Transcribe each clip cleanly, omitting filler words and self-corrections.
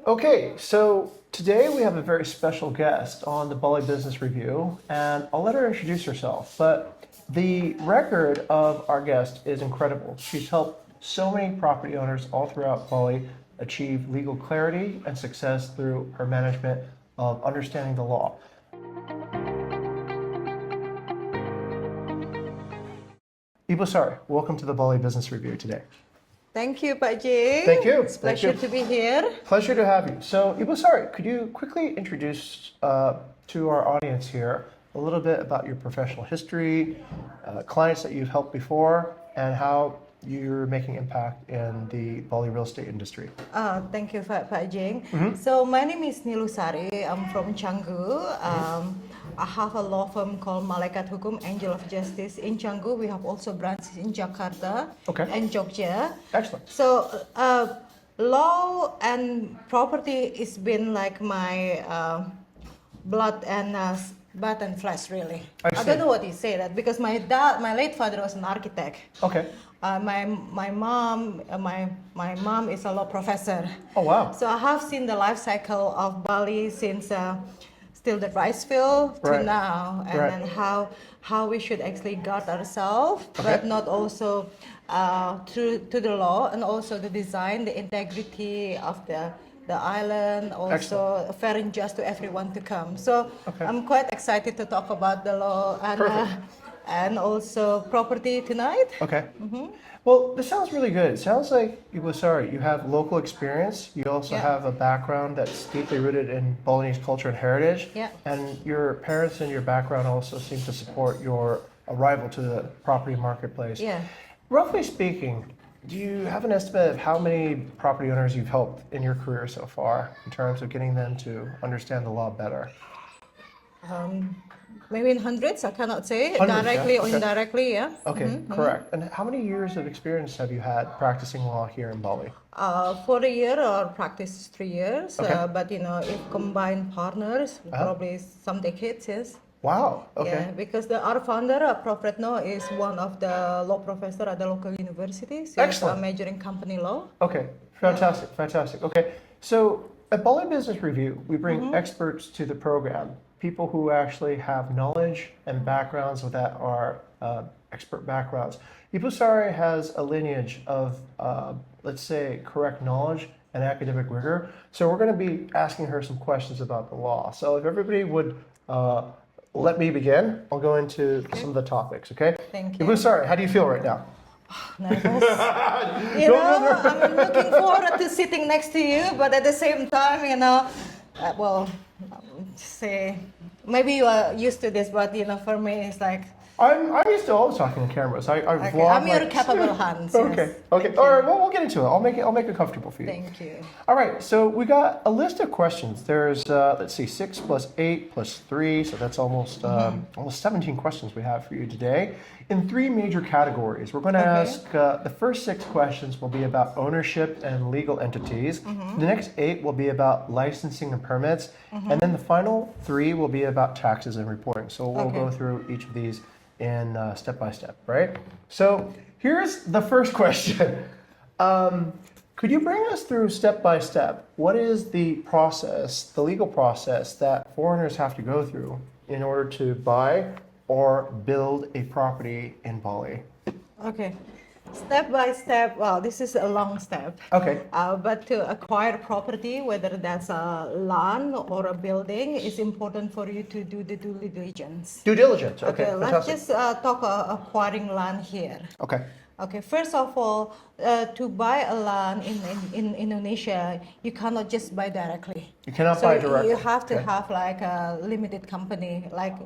Okay, so today we have a very special guest on the Bali Business Review, and I'll let her introduce herself. But the record of our guest is incredible. She's helped so many property owners all throughout Bali achieve legal clarity and success through her management of understanding the law. Ibu Sari, welcome to the Bali Business Review today. Thank you, Pak Jing. Thank you. It's a pleasure to be here. Pleasure to have you. So, Ibu Sari, could you quickly introduce to our audience here a little bit about your professional history, clients that you've helped before, and how you're making impact in the Bali real estate industry? Thank you, Pak Jing. So, my name is Sari. I'm from Canggu. I have a law firm called Malaikat Hukum, Angel of Justice in Canggu. We have also branches in Jakarta and Jogja. Excellent. So, law and property has been like my blood and flesh, really. I don't know what you say that because my late father was an architect. Okay. My mom is a law professor. Oh wow! So I have seen the life cycle of Bali since still the rice field to now, and then how we should actually guard ourselves, but not also to the law, and also the design, the integrity of the island, also fair and just to everyone to come. So I'm quite excited to talk about the law and also property tonight. Okay. Well, this sounds really good. It sounds like, Ibu Sari, you have local experience. You also have a background that's deeply rooted in Balinese culture and heritage. Yeah. And your parents and your background also seem to support your arrival to the property marketplace. Yeah. Roughly speaking, do you have an estimate of how many property owners you've helped in your career so far in terms of getting them to understand the law better? Maybe in hundreds, I cannot say, Hundreds, directly or indirectly, yeah. Okay, correct. And how many years of experience have you had practicing law here in Bali? For a year, or practice is 3 years, but if combined partners, probably some decades, yes. Wow, okay. Yeah, because our founder, Prof. Retno, is one of the law professor at the local universities. He's majoring company law. Okay, fantastic, fantastic. Okay, so at Bali Business Review, we bring experts to the program, people who actually have knowledge and backgrounds that are expert backgrounds. Ibu Sari has a lineage of, let's say, correct knowledge and academic rigor. So we're going to be asking her some questions about the law. So if everybody would let me begin, I'll go into some of the topics, okay? Thank you. Ibu Sari, how do you feel right now? Nervous. I'm looking forward to sitting next to you, but at the same time, say maybe you are used to this, but for me it's like I'm used to always talking to cameras. I vlog. I'm your capable hands. Okay. Yes. Okay. All right. Well, we'll get into it. I'll make it comfortable for you. Thank you. All right. So we got a list of questions. There's let's see, 6 plus 8 plus 3, so that's almost 17 questions we have for you today in 3 major categories. We're going to ask the first 6 questions will be about ownership and legal entities. The next 8 will be about licensing and permits, and then the final 3 will be about taxes and reporting. So we'll go through each of these in step by step, right? So here's the first question. Could you bring us through step by step? What is the process, the legal process that foreigners have to go through in order to buy or build a property in Bali? Okay. Step by step, well, this is a long step. Okay. But to acquire property, whether that's a land or a building, it's important for you to do the due diligence. Due diligence, okay. Let's just talk acquiring land here. Okay. Okay, first of all, to buy a land in Indonesia, you cannot just buy directly. You cannot buy directly. You have to have like a limited company, like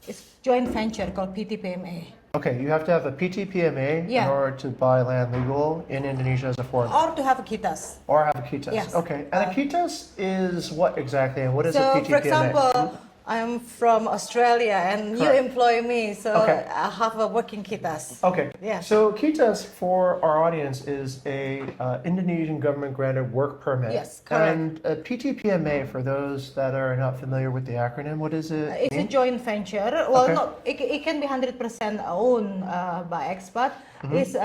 it's joint venture called PTPMA. Okay, you have to have a PTPMA in order to buy land legal in Indonesia as a foreigner. Or to have a KITAS. Or have a KITAS. Yes. Okay, and a KITAS is what exactly, and what is a PTPMA? So, for example, I'm from Australia and you employ me, so I have a working KITAS. Okay. Yeah. So KITAS for our audience is a Indonesian government granted work permit. Yes, correct. And a PTPMA, for those that are not familiar with the acronym, what is it? It's a joint venture. Well, it can be 100% owned by expat. It's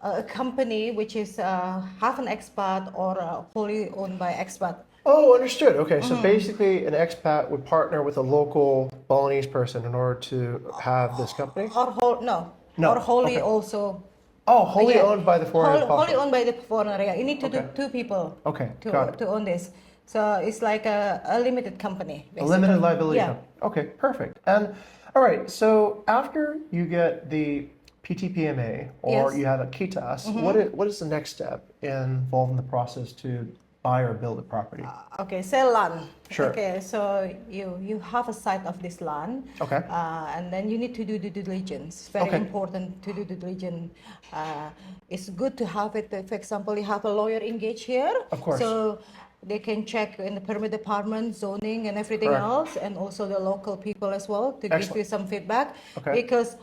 a company which is half an expat or wholly owned by expat. Oh, understood. Okay, so basically an expat would partner with a local Balinese person in order to have this company? Or no, No, or wholly okay. also. Oh, wholly Yeah. owned by the foreign Wholly couple. owned by the foreigner. Yeah, you need to do Okay. two people Okay, got it. to own this. So it's like a limited company, A limited basically. liability Yeah. company. Okay, perfect. And all right, so after you get the PTPMA or Yes. you have a KITAS, what is the next step involved in the process to buy or build a property? Okay, sell land. Sure. Okay, so you have a site of this land. Okay. And then you need to do due diligence. Very Okay. important to do due diligence. It's good to have it. For example, you have a lawyer engaged here. Of course. So they can check in the permit department, zoning, and everything Correct. else, and also the local people as well to give Excellent. you some feedback. Okay. Because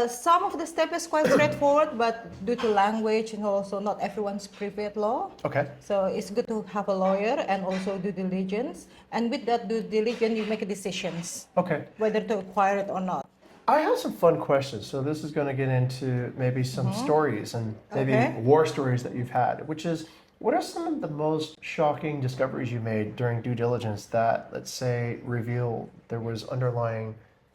some of the step is quite straightforward, but due to language and also not everyone's privy at law. Okay. So it's good to have a lawyer and also due diligence. And with that due diligence, you make decisions Okay. whether to acquire it or not. I have some fun questions. So this is going to get into maybe some stories and maybe Okay. war stories that you've had, which is what are some of the most shocking discoveries you made during due diligence that, let's say, reveal there was underlying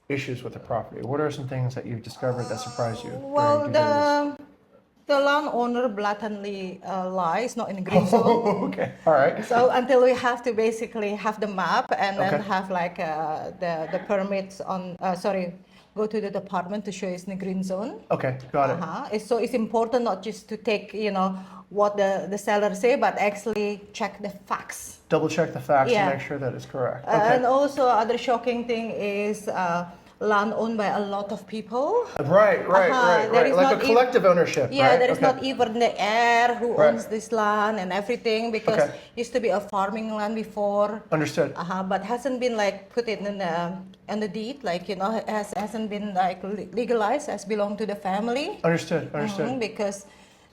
issues with the property? What are some things that you've discovered that surprised you? Well, during due diligence? the landowner blatantly lies, not in the green zone. Oh, okay. All right. So until we have to basically have the map and then Okay. have like the permits on, go to the department to show it's in the green zone. Okay, got it. So it's important not just to take, what the seller say, but actually check the facts. Double check the facts Yeah. to make sure that it's correct. Okay. And also other shocking thing is land owned by a lot of people. Right. There is Like a not collective ownership, Yeah, right? there is Okay. not even the heir who Right. owns this land and everything because Okay. used to be a farming land before. Understood. But hasn't been like put it in the deed, like hasn't been like legalized as belong to the family. Understood. Because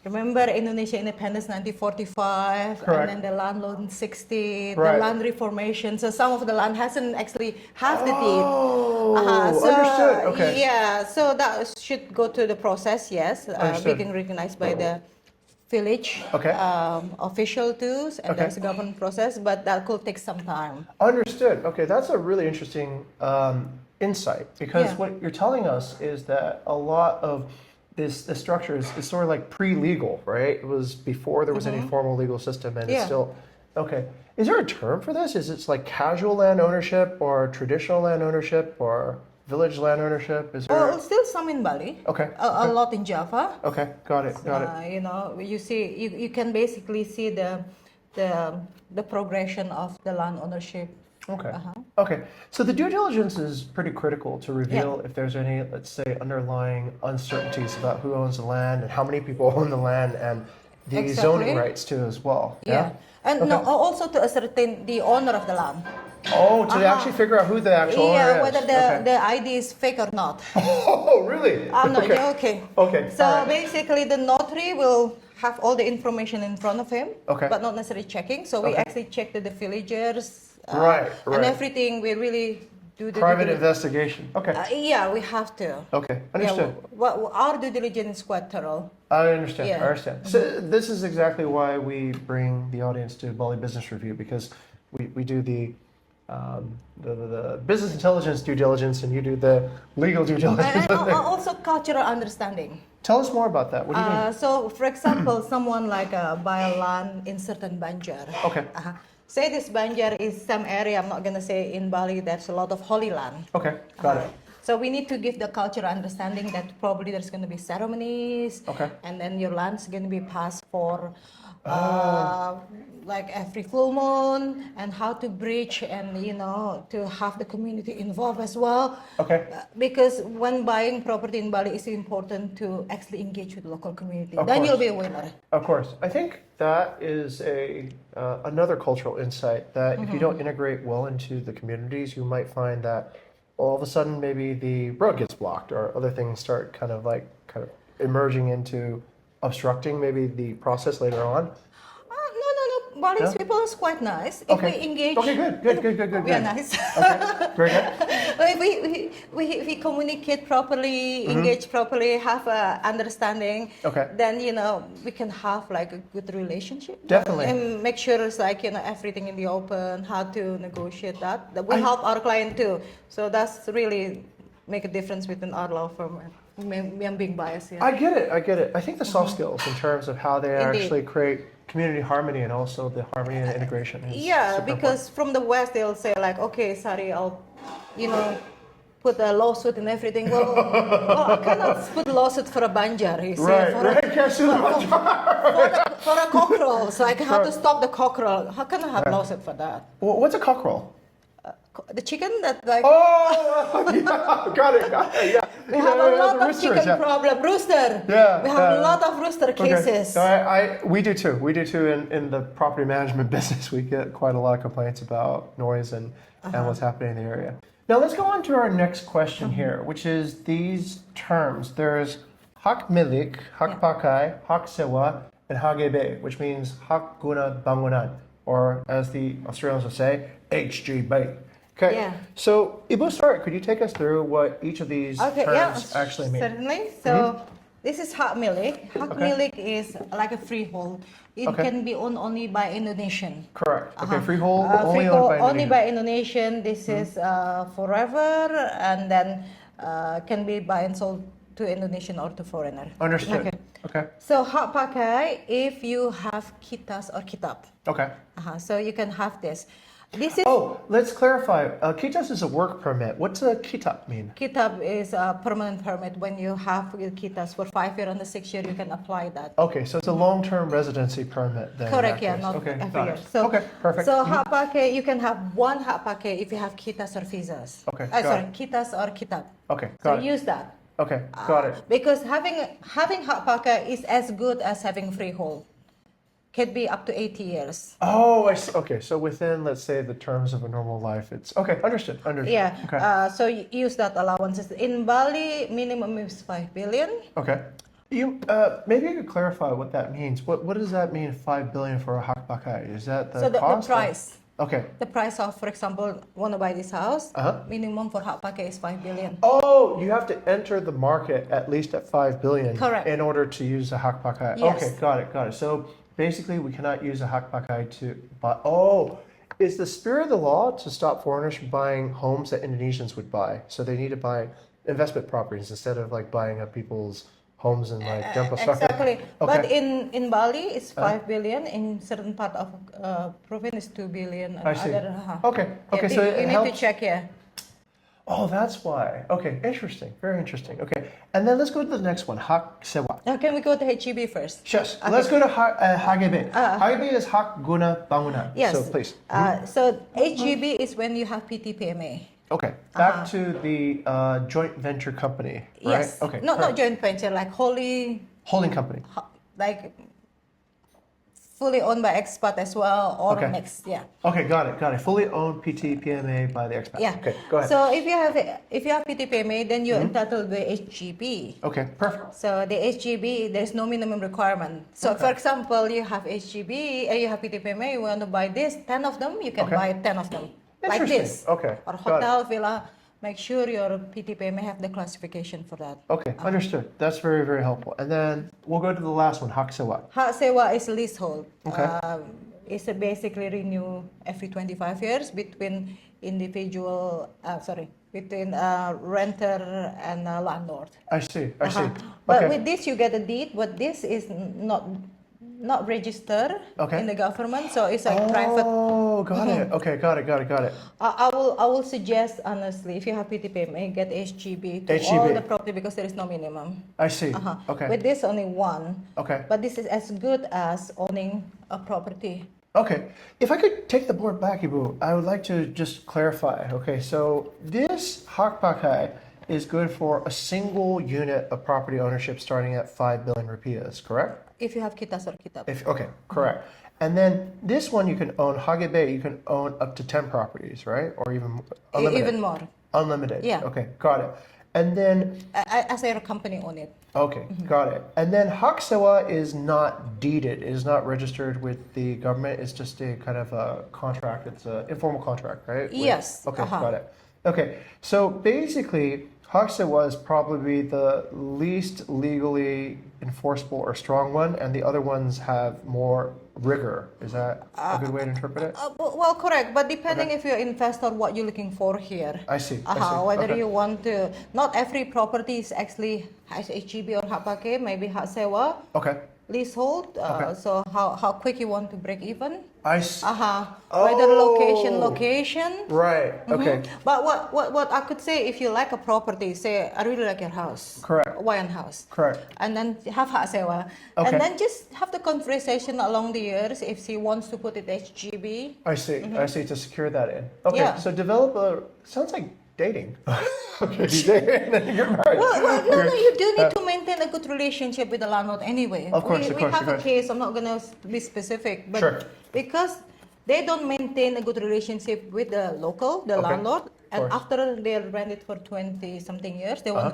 remember Indonesia independence 1945, Correct. and then the land law in 60, Right. the land reformation. So some of the land hasn't actually have the deed. Oh, So, understood. Okay. Yeah, so that should go to the process. Yes, Understood. being recognized by the village Okay. official too, and Okay. there's a government process, but that could take some time. Understood. Okay, that's a really interesting insight because Yeah. what you're telling us is that a lot of this structure is sort of like pre-legal, right? It was before there was any formal legal system, and it's Yeah. still okay. Is there a term for this? Is it like casual land ownership or traditional land ownership or village land ownership? Is there? Oh, still some in Bali. Okay. A lot in Java. Okay, got it. You see, you can basically see the progression of the land ownership. Okay. Okay. So the due diligence is pretty critical to reveal if there's any, let's say, underlying uncertainties about who owns the land and how many people own the land and the Exactly. zoning rights too as well. Yeah. And no, also to ascertain the owner of the land. Oh, to actually figure out who the actual owner is. Whether the ID is fake or not. Oh, really? I'm not okay. joking. Okay. So all right. basically, the notary will have all the information in front of him, Okay. but not necessarily checking. So we Okay. actually check the villagers, Right. and everything. We really do the Private due diligence. investigation. Okay. Yeah, we have to. Okay. Understood. Our due diligence is quite thorough. I understand. Yeah. I understand. So this is exactly why we bring the audience to Bali Business Review because we do the business intelligence due diligence and you do the legal due diligence. And also cultural understanding. Tell us more about that. What do you mean? So, for example, someone like buy a land in certain Banjar. Okay. Say this Banjar is some area, I'm not going to say in Bali, there's a lot of holy land. Okay. Got it. So we need to give the cultural understanding that probably there's going to be ceremonies, Okay. and then your land's going to be passed for like every full moon, and how to bridge and to have the community involved as well. Okay. Because when buying property in Bali, it's important to actually engage with the local community. Of Then course. you'll be a winner. Of course. I think that is another cultural insight that if you don't integrate well into the communities, you might find that all of a sudden maybe the road gets blocked or other things start kind of emerging into obstructing maybe the process later on. No. Bali's No? people is quite nice. If Okay. we engage, Okay, good. we are nice. Okay, very good. If we communicate properly, engage properly, have a understanding, Okay. then we can have like a good relationship. Definitely. And make sure it's like everything in the open, how to negotiate that. That we help our client too. So that's really make a difference within our law firm. I'm being biased here. I get it. I think the soft skills in terms of how they Indeed. actually create community harmony and also the harmony and integration is Yeah, super because from the West they'll say like, okay, Sari, I'll, put a lawsuit and everything. Well, I cannot put a lawsuit for a banjar. You see, important. Can't sue the banjar. for a cockerel. So I have to stop the cockerel. How can I have lawsuit for that? What's a cockerel? The chicken that like. Oh, yeah, got it, yeah. We have a lot the of roosters, chicken problem. Rooster. Yeah, We have a yeah. lot of rooster cases. Okay. No, we do too. We do too in the property management business. We get quite a lot of complaints about noise and what's happening in the area. Now let's go on to our next question here, which is these terms. There's Hak Milik, Hak Pakai, Hak Sewa, and HGB, which means Hak Guna Bangunan, or as the Australians would say, HGB. Okay. Yeah. So, Ibu, start. Could you take us through what each of these terms actually mean? Certainly. So this is Hak Milik. Hak Milik is like a freehold. It can be owned only by Indonesian. Correct. Okay, freehold Freehold only only by Indonesian. This is forever, and then can be buy and sold to Indonesian or to foreigner. Understood. Okay. So Hak Pakai, if you have kitas or kitab. Okay. So you can have this. This is Let's clarify. Kitas is a work permit. What's a kitab mean? kitab is a permanent permit. When you have your kitas for 5 years and the 6 year, you can apply that. Okay, so it's a long-term residency permit then. Correct, in that yeah, case. not Okay, every got year. it. So, Okay, perfect. So Hak Pakai, you can have one Hak Pakai if you have kitas or visas. Okay, got it. Kitas or kitab. Okay, So got it. use that. Okay, got it. Because having Hak Pakai is as good as having freehold. Could be up to 80 years. Oh, I see. Okay, so within, let's say, the terms of a normal life, it's okay. Understood. Yeah. Okay. So you use that allowances. In Bali, minimum is 5 billion. Okay. You maybe you could clarify what that means. What does that mean? 5 billion for a Hak Pakai? Is that the The cost? price. Okay. The price of, for example, want to buy this house, minimum for Hak Pakai is 5 billion. Oh, you have to enter the market at least at 5 billion. Correct. In order to use a Hak Pakai. Yes. Okay, got it. So basically, we cannot use a Hak Pakai to buy. Oh, is the spirit of the law to stop foreigners from buying homes that Indonesians would buy? So they need to buy investment properties instead of like buying up people's homes and like jump Exactly. Okay. But in Bali, it's 5 billion. In certain part of province, 2 billion. And I see. Other, Okay. Yeah, So you it need helps. to check, yeah. Oh, that's why. Okay, interesting. Very interesting. Okay, and then let's go to the next one. Hak Sewa. Can we go to HGB first? Yes. Let's go to HGB. HGB is Hak Guna Bangunan. Yes. So please. So HGB is when you have PTPMA. Okay. Back to the joint venture company, right? Yes. Okay. No, not correct. joint venture, like wholly, Holding company. like fully owned by expat as well, or Okay. mixed. Yeah. Okay, got it. Fully owned PT PMA by the expat. Yeah. Okay, go ahead. So if you have PTPMA, then you're entitled to HGB. Okay, perfect. So the HGB, there's no minimum requirement. So for example, you have HGB and you have PTPMA, you want to buy this, 10 of them, you can buy 10 of them. Like Interesting. this. Okay, Or got hotel, villa, make sure your PTPMA have the classification for that. Okay, understood. That's very, very helpful. And then we'll go to the last one, Hak Sewa. Hak Sewa is leasehold. Okay. It's basically renew every 25 years between between renter and landlord. I see. But Okay. with this, you get a deed, but this is not registered in the government, so it's a private. Oh, got it. Okay, got it. I will suggest honestly, if you have PTPMA, get HGB to HGB. all the property because there is no minimum. I see. Okay. With this, only one. Okay. But this is as good as owning a property. Okay. If I could take the board back, Ibu, I would like to just clarify. Okay, so this Hak Pakai is good for a single unit of property ownership starting at 5 billion rupiahs, correct? If you have kitas or kitab. Okay, correct. And then this one you can own, HGB, you can own up to 10 properties, right? Or even unlimited. Even more. Unlimited. Yeah. Okay, got it. And then, as a company on it. okay, got it. And then hak sewa is not deeded, is not registered with the government. It's just a kind of a contract. It's an informal contract, right? Yes. Okay, got it. Okay, so basically, hak sewa is probably the least legally enforceable or strong one, and the other ones have more rigor. Is that a good way to interpret it? Well, correct, but depending if you're investor, what you're looking for here. I see. I see. Whether Okay. you want to, not every property is actually has HGB or Hak Pakai, maybe Hak Sewa, Okay. leasehold. Okay. So how quick you want to break even? I see. Whether location. Right. Okay. But what I could say, if you like a property, say I really like your house. Correct. Hawaiian house. Correct. And then have Hak Sewa. Okay. And then just have the conversation along the years if she wants to put it HGB. I see. I see. To secure that in. Okay. Yeah. So develop a sounds like dating. Okay. You date and then you get married. Well, no, you do need to maintain a good relationship with the landlord anyway. Of course, we have a case, I'm not going to be specific, but Sure. because they don't maintain a good relationship with the local, the landlord, and course. after they rent it for 20 something years, they want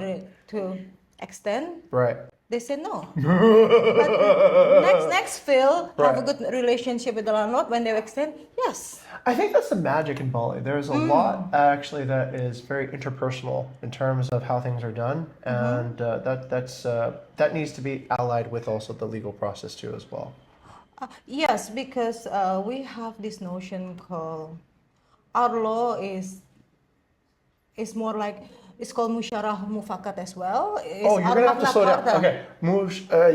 to extend. Right. They say no. But next Phil, have a good relationship with the landlord. When they extend, yes. I think that's the magic in Bali. There's a lot actually that is very interpersonal in terms of how things are done, and that needs to be allied with also the legal process too as well. Yes, because we have this notion called our law is more like it's called musyawarah mufakat as well. Oh, you're gonna have to slow down. Okay,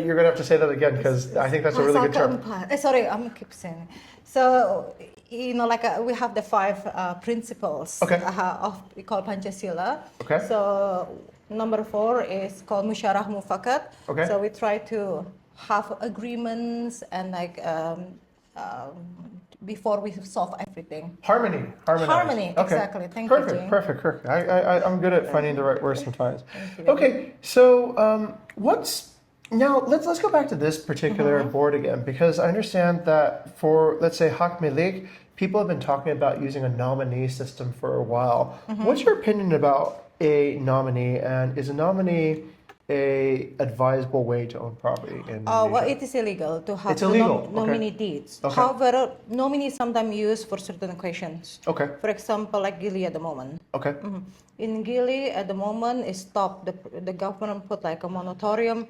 you're gonna have to say that again because I think that's a really good term. Sorry, I'm gonna keep saying. So like we have the 5 principles of we call Pancasila. Okay. So number 4 is called musyawarah mufakat. Okay. So we try to have agreements and like before we solve everything. Harmony. Harmony, Okay. exactly. Thank you, Jane. Perfect. I'm good at finding the right words sometimes. Okay, so now let's go back to this particular board again because I understand that for let's say Hak Milik, people have been talking about using a nominee system for a while. What's your opinion about a nominee, and is a nominee a advisable way to own property in Indonesia? Well, it is illegal to have It's illegal. nominee deeds. Okay. However, nominee is sometimes used for certain occasions. Okay. For example, like Gili at the moment. Okay. In Gili at the moment, it's stopped. The government put like a moratorium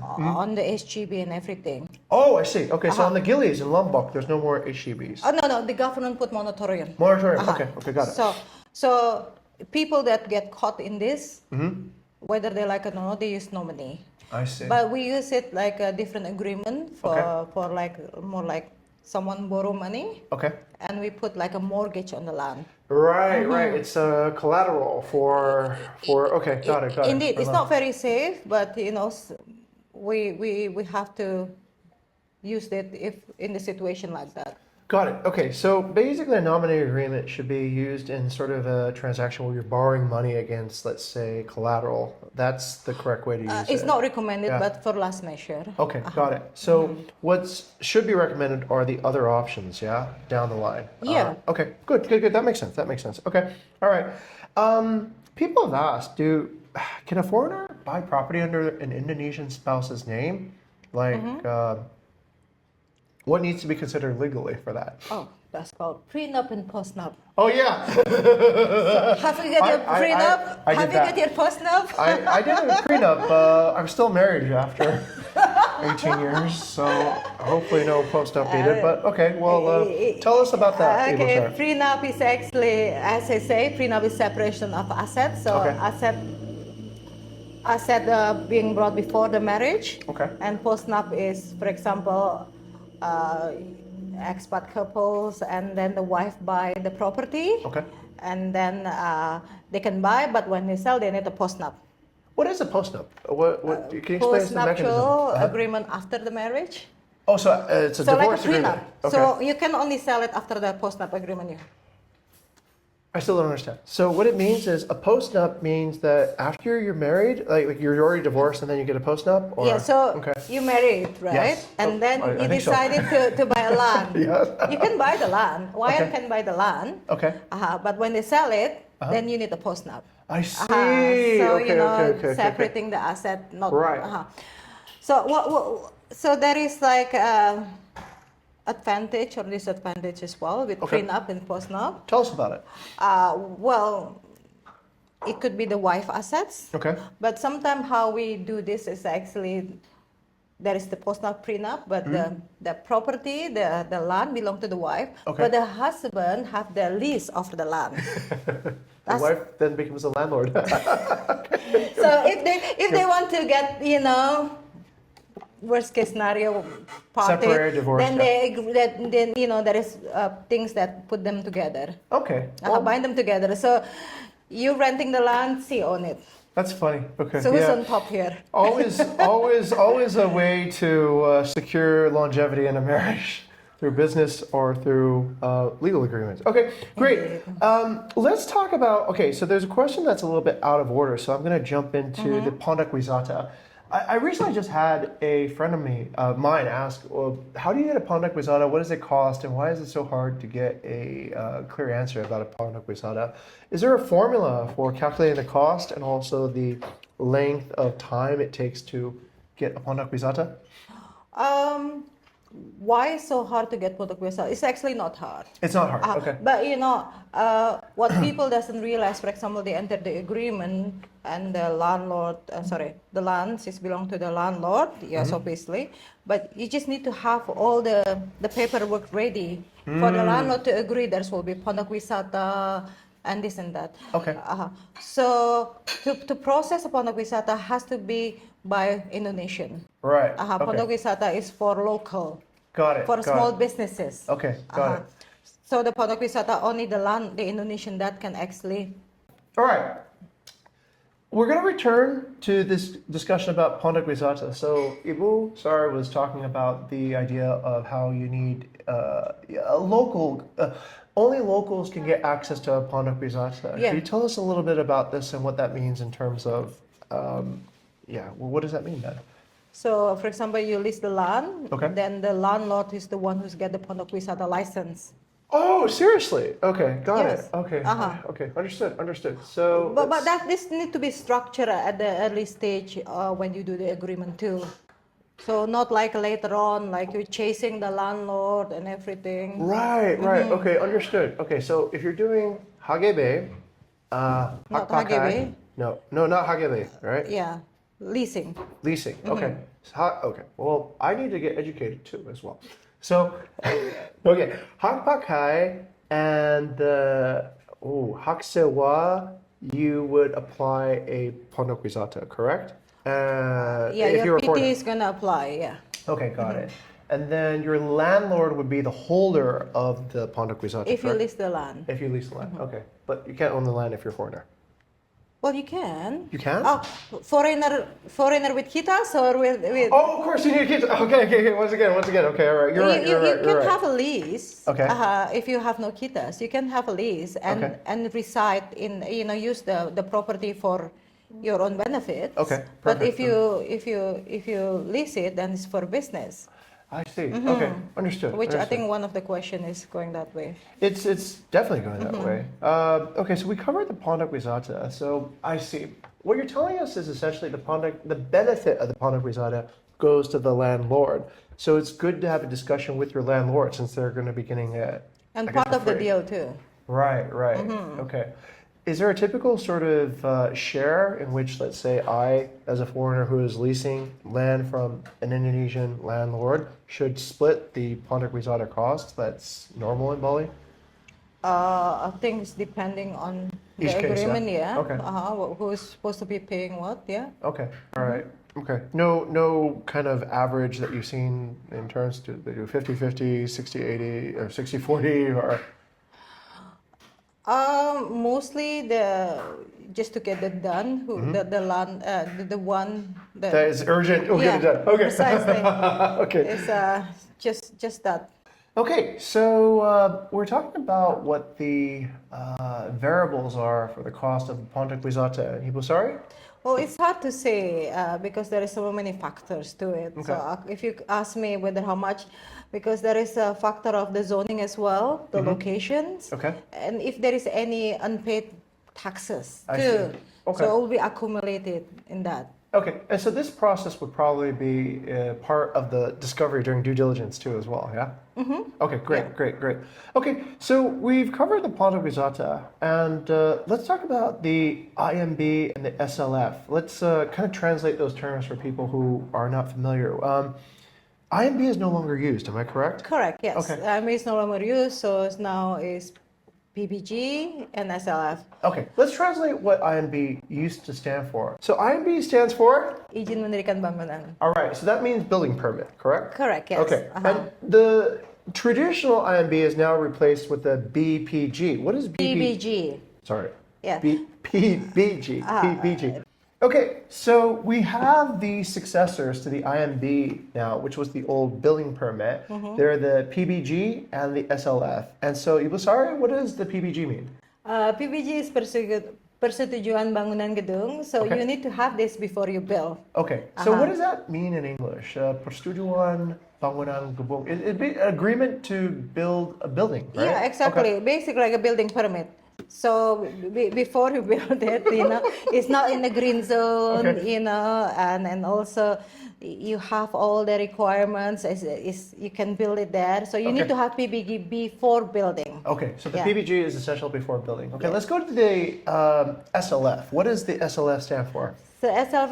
on the SGB and everything. Oh, I see. Okay, so on the Gillies in Lombok, there's no more HGBs. Oh no, the government put moratorium. Moratorium. Okay, got it. So people that get caught in this, whether they like it or not, they use nominee. I see. But we use it like a different agreement for like more like someone borrow money. Okay. And we put like a mortgage on the land. Right. It's a collateral for. Okay, got it. Indeed, it's not very safe, but we have to use it if in the situation like that. Got it. Okay, so basically a nominee agreement should be used in sort of a transaction where you're borrowing money against, let's say, collateral. That's the correct way to use it. It's not recommended, but for last measure. Okay, got it. So what should be recommended are the other options, down the line. Yeah. Okay, good. That makes sense. Okay, all right. People have asked, can a foreigner buy property under an Indonesian spouse's name? Like, what needs to be considered legally for that? Oh, that's called Prenup and Postnup. Oh, yeah. Have you got your Prenup? Have you got your Postnup? I did a prenup. I'm still married after 18 years, so hopefully no Postnup needed. But okay, well, tell us about that. Okay, Prenup is actually, as I say, Prenup is separation of assets. So asset being brought before the marriage. Okay. And Postnup is, for example, expat couples and then the wife buy the property. Okay. And then they can buy, but when they sell, they need a postnup. What is a postnup? What can you explain the mechanism? Postnuptial agreement after the marriage. Oh, so it's a divorce like a prenup. agreement. Okay. So you can only sell it after the postnup agreement. I still don't understand. So what it means is a postnup means that after you're married, like you're already divorced and then you get a postnup? Or? Yeah, so you married, right? Yes. And then I you think so. decided to buy a land. Yes. You can buy the land. Why can buy the land? Okay. But when they sell it, then you need a postnup. I see. So Okay, okay. separating the asset, not Right. So so there is like advantage or disadvantage as well with prenup and postnup. Tell us about it. Well, it could be the wife assets. Okay. But sometimes how we do this is actually there is the postnup prenup, but the property, the land belong to the wife, but the husband have the lease of the land. The wife then becomes the landlord. So if they want to get, you know, worst case scenario party, Separate, divorce, then they then you know there is things that put them together. Okay. Bind them together. So you renting the land, she own it. That's funny. Okay. So who's on top here? Always a way to secure longevity in a marriage through business or through legal agreements. Okay, great. Let's talk about. Okay, so there's a question that's a little bit out of order, so I'm going to jump into the Pondak Wisata. I recently just had a friend of mine ask, well, how do you get a Pondak Wisata? What does it cost? And why is it so hard to get a clear answer about a Pondak Wisata? Is there a formula for calculating the cost and also the length of time it takes to get a Pondak Wisata? Why is so hard to get Pondak Wisata? It's actually not hard. It's not hard, okay. But you know, what people doesn't realize, for example, they enter the agreement and the landlord, the lands is belong to the landlord, yes, obviously. But you just need to have all the paperwork ready for the landlord to agree there will be Pondak Wisata and this and that. Okay. So to process a Pondak Wisata has to be by Indonesian. Right. Pondak Wisata is for local. Got it. For small businesses. Okay, got it. So the Pondak Wisata, only the Indonesian that can actually. All right. We're going to return to this discussion about Pondak Wisata. So Ibu Sari was talking about the idea of how you need a local. Only locals can get access to a Pondak Wisata. Yeah. Can you tell us a little bit about this and what that means in terms of, what does that mean then? So, for example, you lease the land, then the landlord is the one who's get the Pondak Wisata license. Oh, seriously? Okay, got Yes. it. Okay, okay, understood. So, but this need to be structured at the early stage when you do the agreement too. So not like later on, like you're chasing the landlord and everything. Right. Okay, understood. Okay, so if you're doing hagebe, Hak Pakai. No, not hagebe, right? Yeah, leasing. Okay. Okay. Well, I need to get educated too as well. So, okay, Hak Pakai and Hak Sewa, you would apply a Pondak Wisata, correct? If your PT is gonna apply. Yeah. Okay, got it. And then your landlord would be the holder of the Pondak Wisata. If you correct? lease the land. If you lease the land, okay. But you can't own the land if you're a foreigner. Well, you can. You can? Oh, foreigner with kitas or with. Oh, of course you need kids. Okay. Once again. Okay, all right. You're right. You can have a lease. Okay. If you have no kitas, you can have a lease and reside in. Use the property for your own benefits. Okay. Perfect. But if you lease it, then it's for business. I see. Okay, understood. Which I think one of the question is going that way. It's definitely going that way. Okay, so we covered the Pondak Wisata. So I see. What you're telling us is essentially the benefit of the Pondak Wisata goes to the landlord. So it's good to have a discussion with your landlord since they're going to be getting it. And part of the deal too. Right. Okay. Is there a typical sort of share in which, let's say, I, as a foreigner who is leasing land from an Indonesian landlord, should split the Pondak Wisata cost that's normal in Bali? I think it's depending on the Each case, agreement, yeah. Okay. Who's supposed to be paying what, yeah. Okay, all right. Okay. No kind of average that you've seen in terms to they do 50-50, 60-80, or 60-40, or... Mostly just to get it done. The land, the one that is urgent. We'll get it done. Okay. Precisely. Okay. It's just that. Okay, so we're talking about what the variables are for the cost of Pondak Wisata and Ibu Sari. Well, it's hard to say because there is so many factors to it. Okay. So if you ask me whether how much, because there is a factor of the zoning as well, the locations. Okay. And if there is any unpaid taxes I too. see. Okay. So it will be accumulated in that. Okay, and so this process would probably be part of the discovery during due diligence too, as well. Yeah. Mm-hmm. Okay, great, Yeah. great. Okay, so we've covered the Ponto Wisata, and let's talk about the IMB and the SLF. Let's kind of translate those terms for people who are not familiar. IMB is no longer used. Am I correct? Correct. Yes. Okay. It's no longer used, so it's now is PBG and SLF. Okay, let's translate what IMB used to stand for. So IMB stands for? Izin mendirikan bangunan. All right, so that means building permit, correct? Correct. Yes. Okay, and the traditional IMB is now replaced with the BPG. What is PBG. Sorry. Yeah. PBG. PBG. Okay, so we have the successors to the IMB now, which was the old building permit. They're the PBG and the SLF. And so, Ibu Sari, what does the PBG mean? PBG is persetujuan bangunan gedung. So you need to have this before you build. Okay, so what does that mean in English? Persetujuan bangunan gedung. It'd be an agreement to build a building, right? Yeah, exactly. Okay. Basically like a building permit. So before you build it, it's not in the green zone, and also you have all the requirements. You can build it there. So you need to have PBG before building. Okay, so the PBG is essential before building. Okay, let's go to the SLF. What does the SLF stand for? So SLF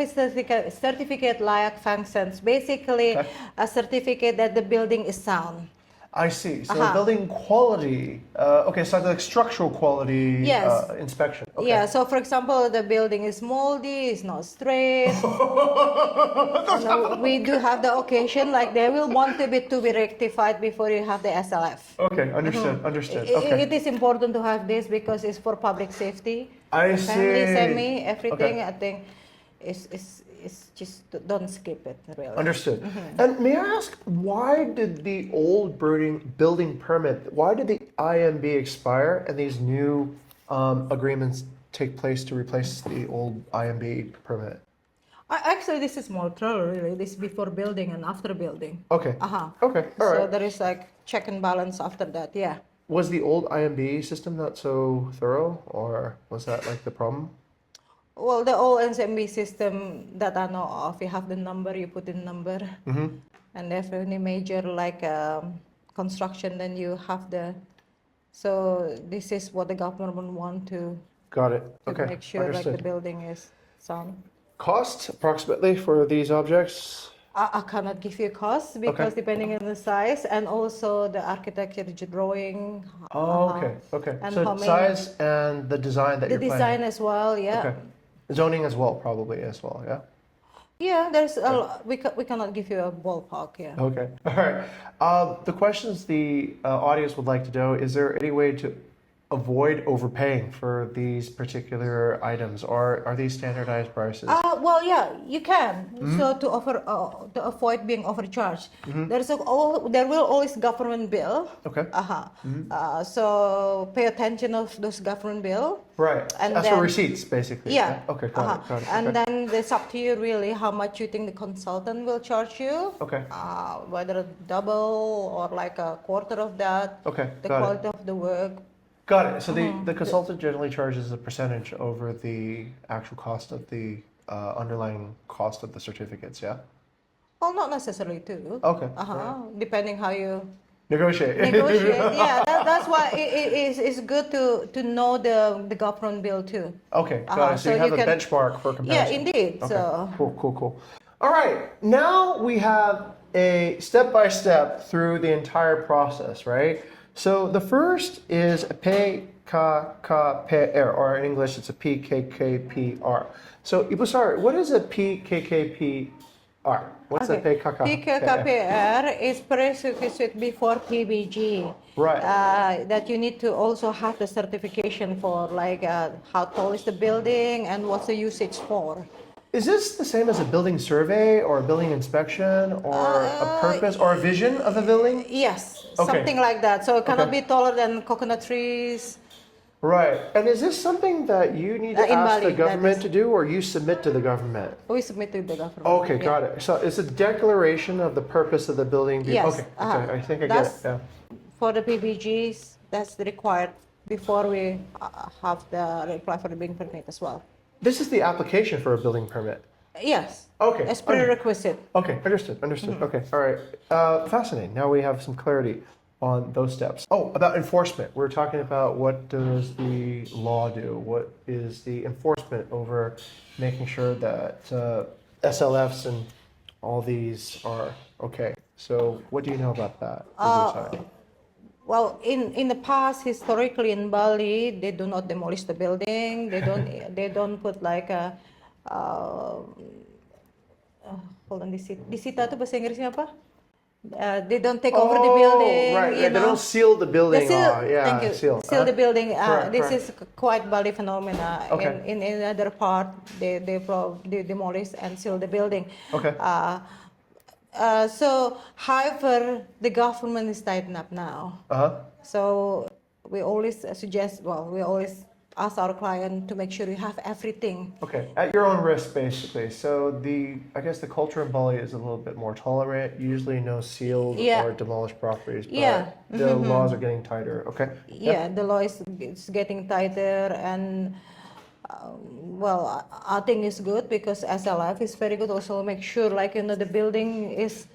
is certificate layak functions. Basically, a certificate that the building is sound. I see. So building quality. Okay, so like structural quality inspection. Okay. Yeah. So for example, the building is moldy, it's not straight. We do have the occasion like they will want it to be rectified before you have the SLF. Okay, understood. Understood. Okay. It is important to have this because it's for public safety. I Family, see. semi, everything. Okay. I think it's just don't skip it really. Understood. And may I ask, why did the old building permit, why did the IMB expire and these new agreements take place to replace the old IMB permit? Actually, this is neutral really. This is before building and after building. Okay. Okay. All So right. there is like check and balance after that. Yeah. Was the old IMB system not so thorough, or was that like the problem? Well, the old NCMB system that I know of, you have the number, you put in number, and if any major like construction, then you have the. So this is what the government want to. Got it. Okay. Make sure Understood. like the building is sound. Cost approximately for these objects? I cannot give you a cost because depending on the size and also the architecture drawing. Oh, okay. And So how many- size and the design that The you're design planning. as well, yeah. Okay. Zoning as well, probably as well, yeah? Yeah, there's a lot. We cannot give you a ballpark, yeah. Okay. All right. The questions the audience would like to know, is there any way to avoid overpaying for these particular items, or are these standardized prices? Well, yeah, you can. So to avoid being overcharged, there will always government bill. Okay. So pay attention of those government bill. Right. And That's for then- receipts, basically. Yeah. Okay, got it. And Okay. then it's up to you really how much you think the consultant will charge you. Okay. Whether double or like a quarter of that. Okay, The got it. quality of the work. Got it. So the consultant generally charges a percentage over the actual cost of the underlying cost of the certificates, yeah? Well, not necessarily too. Okay. Depending how you Negotiate. negotiate. Yeah, that's why it's good to know the government bill too. Okay, got it. So, So you have you a can- benchmark for comparison. Yeah, indeed. Okay. So Cool. All right. Now we have a step-by-step through the entire process, right? So the first is a PKKPR, or in English it's a PKKPR. So Ibu Sari, what is a PKKPR? What's a PKKPR? PKKPR is prerequisite before PBG. Right. That you need to also have the certification for like how tall is the building and what's the usage for. Is this the same as a building survey or a building inspection or a purpose or a vision of a building? Yes, Okay. something like that. So it cannot Okay. be taller than coconut trees. Right. And is this something that you need to In ask the Bali, that government is- to do, or you submit to the government? We submit to the government. Okay, got it. So it's a declaration of the purpose of the building. Yes. Okay, I think I get it. That's- Yeah. For the PBGs, that's the required before we have the apply for the building permit as well. This is the application for a building permit. Yes. Okay. As prerequisite. Okay, understood. Okay, all right. Fascinating. Now we have some clarity on those steps. Oh, about enforcement. We're talking about what does the law do? What is the enforcement over making sure that SLFs and all these are okay? So what do you know about that? Well, in the past, historically in Bali, they do not demolish the building. They don't put like a hold on, disita itu bahasa Inggrisnya apa? They don't take over the building. Right. They don't seal the building. Thank you. Seal the building. This is quite Bali phenomena. Okay. In another part, they demolish and seal the building. Okay. However, the government is tightened up now. So we always suggest, we always ask our client to make sure you have everything. Okay, at your own risk, basically. So I guess the culture in Bali is a little bit more tolerant. Usually, no sealed or demolished properties. But the laws are getting tighter. Okay. Yeah, the law is getting tighter, and I think it's good because SLF is very good. Also, make sure the building is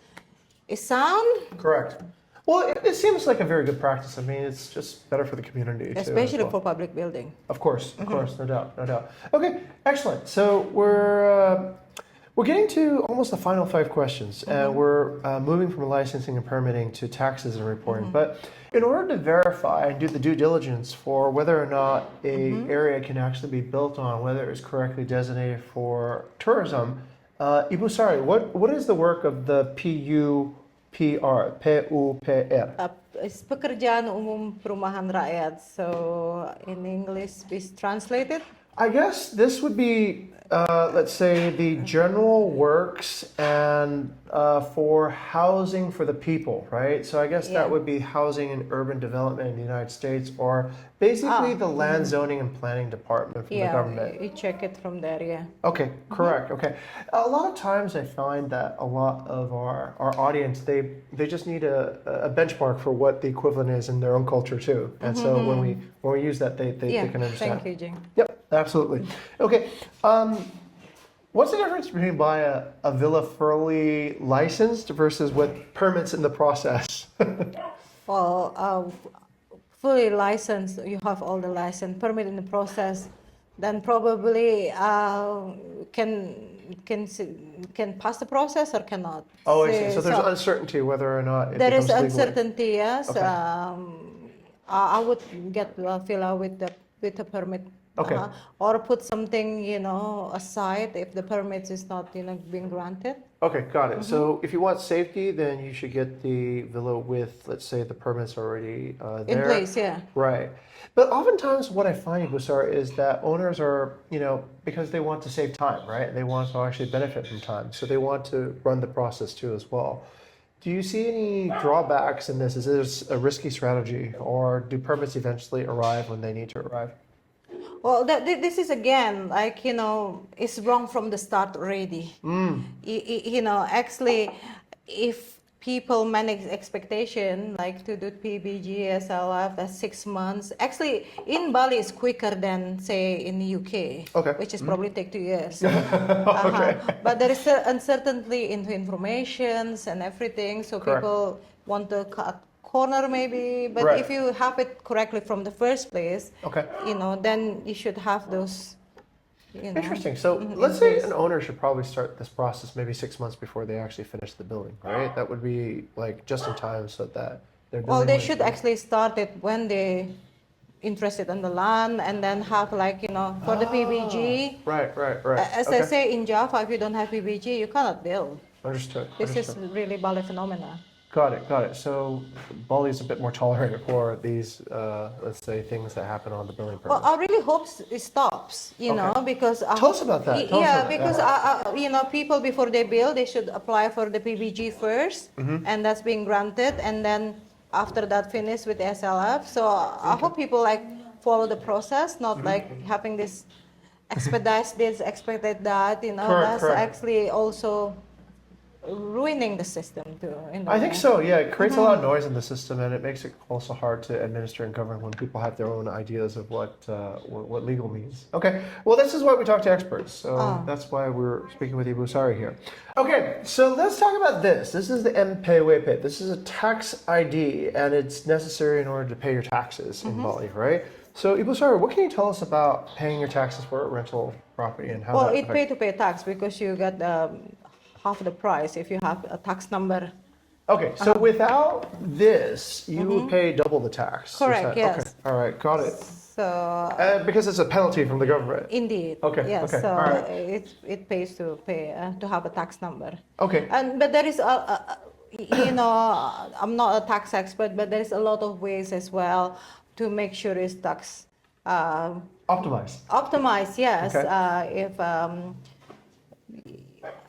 sound. Correct. Well, it seems like a very good practice. I mean, it's just better for the community, especially for public building. Of course, no doubt. Okay, excellent. So we're getting to almost the final 5 questions, and we're moving from licensing and permitting to taxes and reporting. But in order to verify and do the due diligence for whether or not a area can actually be built on, whether it's correctly designated for tourism, Ibu Sari, what is the work of the PUPR? Pekerjaan Umum Perumahan Rakyat. So in English, please translate it. I guess this would be, let's say, the general works and for housing for the people, right? So I guess that would be housing and urban development in the United States, or basically the land zoning and planning department from the government. You check it from there, yeah. Okay, correct. Okay. A lot of times I find that a lot of our audience, they just need a benchmark for what the equivalent is in their own culture too. And so when we use that, they can understand. Thank you, Jing. Yep. Absolutely. Okay. What's the difference between buying a villa fully licensed versus with permits in the process? Fully licensed, you have all the license, permit in the process, then probably can pass the process or cannot. Oh, I see. So there's uncertainty whether or not it there is becomes uncertainty. legally. Yes. Okay. I would get fill out with the permit. Okay. Or put something, aside if the permit is not, being granted. Okay, got it. So if you want safety, then you should get the villa with, let's say, the permits already there. In place, yeah. Right. But oftentimes what I find, Busar, is that owners are, because they want to save time, right? They want to actually benefit from time. So they want to run the process too as well. Do you see any drawbacks in this? Is this a risky strategy, or do permits eventually arrive when they need to arrive? Well, this is again, it's wrong from the start already. Actually, if people manage expectation, like to do PBG, SLF, that's 6 months. Actually, in Bali, it's quicker than, say, in the UK, which is probably take 2 years. But there is uncertainty into informations and everything, so people want to cut corner maybe, but if you have it correctly from the first place, then you should have those. Interesting. So let's say an owner should probably start this process maybe 6 months before they actually finish the building, right? That would be like just in time so that they're. Well, they should actually start it when they interested in the land, and then have for the PBG. Right. As I say in Java, if you don't have PBG, you cannot build. Understood. This is really Bali phenomena. Got it. So Bali is a bit more tolerant for these, let's say, things that happen on the building permit. Well, I really hope it stops, because... Tell us about that. Because, people before they build, they should apply for the PBG first, and that's being granted, and then after that finish with SLF. So I hope people follow the process, not having this expedite this, expedite that, that's actually also ruining the system too. I think so, yeah. It creates a lot of noise in the system, and it makes it also hard to administer and govern when people have their own ideas of what legal means. Okay, well, this is why we talk to experts, so that's why we're speaking with Ibu Sari here. Okay, so let's talk about this. This is the MPWP. This is a tax ID, and it's necessary in order to pay your taxes in Bali, right? So, Ibu Sari, what can you tell us about paying your taxes for a rental property and how Well, that it pay to pay tax because you get half the price if you have a tax number. Okay, so without this, you would pay double the tax. Correct, yes. Okay, all right, got it. So Because it's a penalty from the government. indeed, Okay, yes. okay, So all right. it pays to pay to have a tax number. Okay, But there is you know, I'm not a tax expert, but there is a lot of ways as well to make sure it's tax optimize. optimized. Yes, Okay. if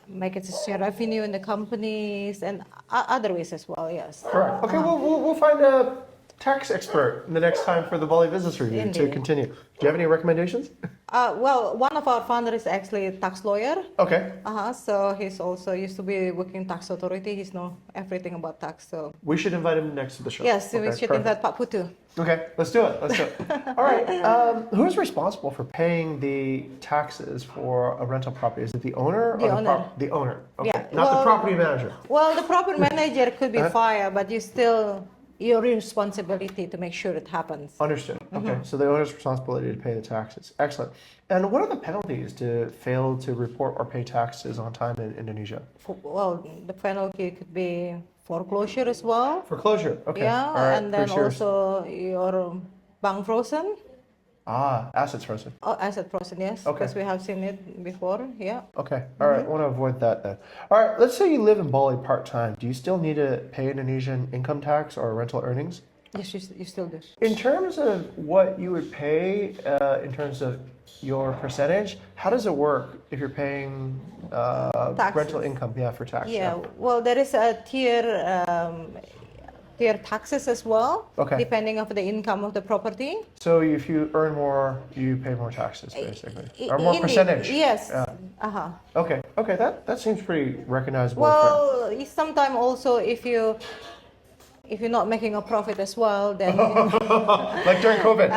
make it a revenue in the companies and other ways as well. Yes. Correct. Okay, we'll find a tax expert the next time for the Bali Business Review to Indeed. continue. Do you have any recommendations? Well, one of our founders is actually a tax lawyer. Okay, So he's also used to be working in tax authority. He's know everything about tax. So we should invite him next to the show. yes, we Okay, should perfect. invite Pak Putu. Okay, let's do it. Let's do it. All right. Who's responsible for paying the taxes for a rental property? Is it the owner The or owner. the owner? Okay. Yeah, Not the well- property manager. Well, the property manager could be fired, but you still your responsibility to make sure it happens. Understood. Okay. So the owner's responsibility to pay the taxes. Excellent. And what are the penalties to fail to report or pay taxes on time in Indonesia? Well, the penalty could be foreclosure as well. Foreclosure. Okay. Yeah, All right. and then Pretty serious. also your bank frozen. Assets frozen. Oh, asset frozen, yes, Okay. because we have seen it before. Yeah. Okay. All right. I want to avoid that then. All right. Let's say you live in Bali part time. Do you still need to pay Indonesian income tax or rental earnings? Yes, you still do. In terms of what you would pay, in terms of your percentage, how does it work if you're paying Taxes. rental income? Yeah, for tax. Yeah. Well, there is a tier taxes as well, Okay. depending on the income of the property. So if you earn more, you pay more taxes, basically, or more Indeed, percentage. Yes. Yeah. Okay. Okay. That seems pretty recognizable. Well, sometimes also if you're not making a profit as well, then Like during COVID.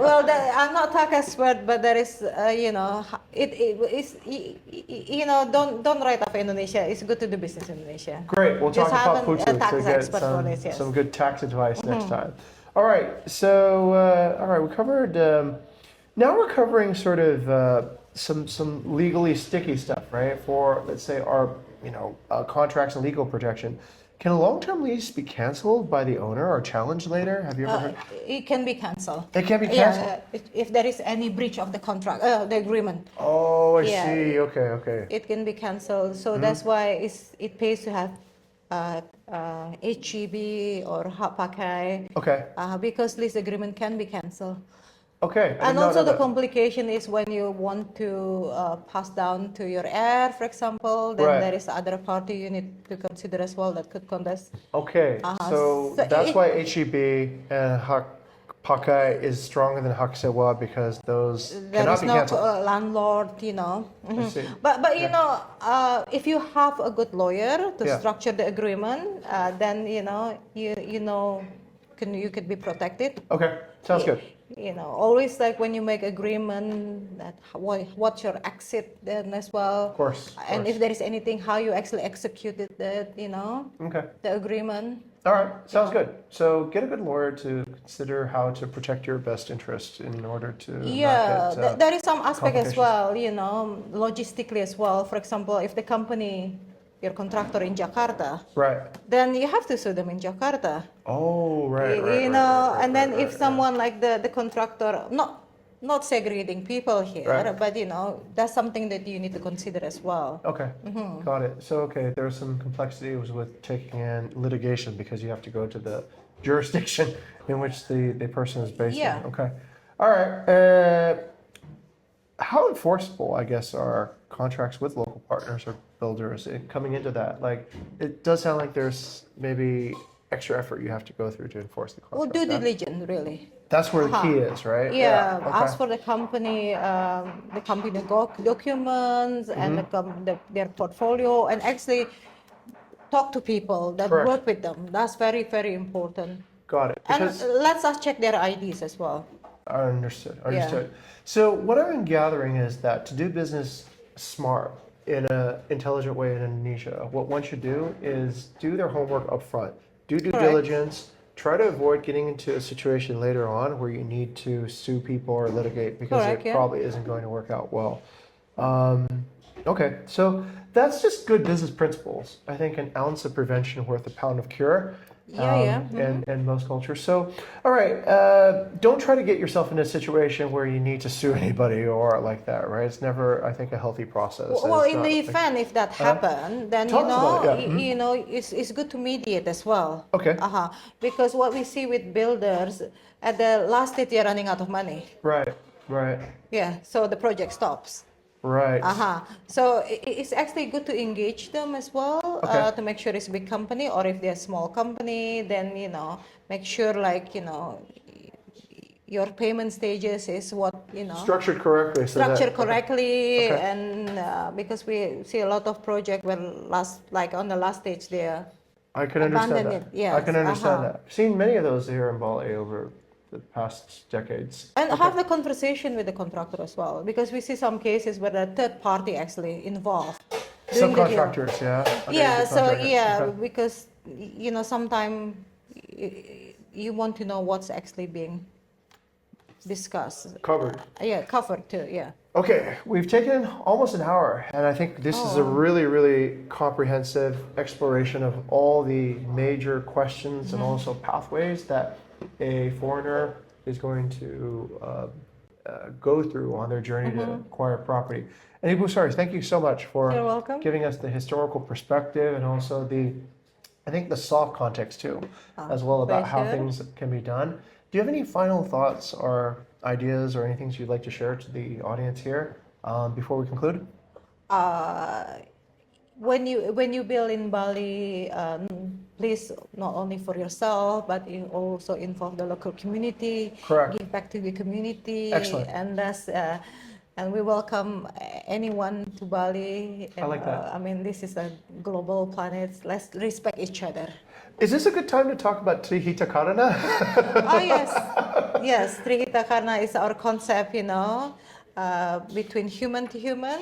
well, I'm not tax expert, but there is you know it is you know don't write off Indonesia. It's good to do business in Indonesia. Great. We'll talk Just have about Putu a tax to get expert for this, yes. some good tax advice next time. All right. So, all right, we covered. Now we're covering sort of some legally sticky stuff, right? For let's say our contracts and legal protection. Can a long-term lease be canceled by the owner or challenged later? Have you ever heard? It can be cancelled. It can be canceled. Yeah, if there is any breach of the contract, the agreement, Oh, I Yeah. see. Okay, okay. it can be cancelled. So that's why it pays to have HGB or Hak Pakai, Okay, because lease agreement can be cancelled. okay. I did And not also know the that. complication is when you want to pass down to your heir, for example, then Right. there is other party you need to consider as well that could contest. Okay, so So that's it- why HEB and Hak Pakai is stronger than Hak Sewa because those There cannot is be no canceled. landlord, you know. I see. But you know, if you have a good lawyer to Yeah. structure the agreement, then you could be protected. Okay, sounds good. You know, always like when you make agreement that what's your exit then as well. Of course. of And course. if there is anything, how you actually executed that, Okay. the agreement. All right, sounds good. So get a good lawyer to consider how to protect your best interest in order to Yeah, not get, there is some aspect as complications. well, logistically as well. For example, if the company, your contractor in Jakarta, Right. then you have to sue them in Jakarta. Oh, right. You know, and then if someone like the contractor, not segregating people here, Right. but that's something that you need to consider as well. Okay, got it. So, okay, there are some complexities with taking in litigation because you have to go to the jurisdiction in which the person is based Yeah. in. Okay. All right. How enforceable, I guess, are contracts with local partners or builders coming into that? Like, it does sound like there's maybe extra effort you have to go through to enforce the Well, contract. due diligence, really. That's where the key is, right? Yeah, Okay. ask for the company documents and their portfolio, and actually talk to people that Correct. work with them. That's very, very important. Got it. And Because let's us check their IDs as well. I understood. Yeah. Understood. So what I've been gathering is that to do business smart in an intelligent way in Indonesia, what one should do is do their homework up front, do due Correct. diligence, try to avoid getting into a situation later on where you need to sue people or litigate because Correct, it yeah. probably isn't going to work out well. Okay, so that's just good business principles. I think an ounce of prevention worth a pound of cure. And most cultures. So, all right, don't try to get yourself in a situation where you need to sue anybody or like that, right? It's never, I think, a healthy process. Well, in the event if that happened, then Tell us about it, yeah. you know, it's good to mediate as well. Okay. Because what we see with builders, at the last stage they're running out of money. Right, right. Yeah, so the project stops. Right. So it's actually good to engage them as well, Okay. to make sure it's a big company, or if they're a small company, then make sure your payment stages is what Structured correctly. So structured that, correctly, Okay. and because we see a lot of projects where on the last stage they I can understand abandon that. it, yes, I can understand that. I've seen many of those here in Bali over the past decades. and have the conversation with the contractor as well, because we see some cases where the third party actually involved. doing the deal. Subcontractors, yeah. Yeah, so Okay. because sometimes you want to know what's actually being discussed. Covered. Covered too. Yeah. Okay, we've taken almost an hour, and I think this is a really, really comprehensive exploration of all the major questions and also pathways that a foreigner is going to go through on their journey to acquire property. And Ibu Sari, thank you so much for You're welcome. giving us the historical perspective and also I think the soft context too, as well about how pleasure. things can be done. Do you have any final thoughts or ideas or anything you'd like to share to the audience here before we conclude? When you build in Bali, please not only for yourself, but you also involve the local community. Correct. Give back to the community. Excellent. And we welcome anyone to Bali. I like that. I mean, this is a global planet. Let's respect each other. Is this a good time to talk about Trihita Karana? Oh yes, Trihita Karna is our concept, between human to human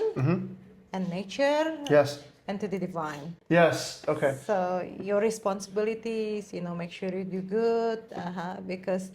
and nature. Yes. And to the divine. Yes. Okay. So your responsibilities, make sure you do good, because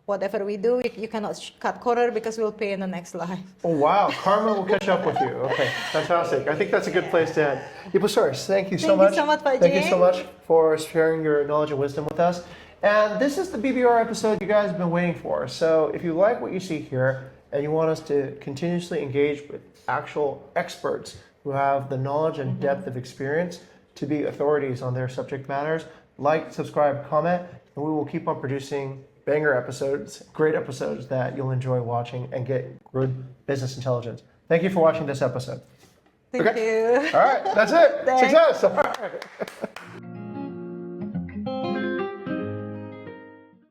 whatever we do, you cannot cut corner because we'll pay in the next life. Oh wow, karma will catch up with you. Okay, fantastic. I think that's a good place to end. Ibu Sari, thank you so much. Thank you so much, Pak Thank you Jing. so much for sharing your knowledge and wisdom with us. And this is the BBR episode you guys have been waiting for. So if you like what you see here and you want us to continuously engage with actual experts who have the knowledge and depth of experience to be authorities on their subject matters, like, subscribe, comment, and we will keep on producing banger episodes, great episodes that you'll enjoy watching and get good business intelligence. Thank you for watching this episode. Thank you. All right, that's it. Thanks. Success. All right.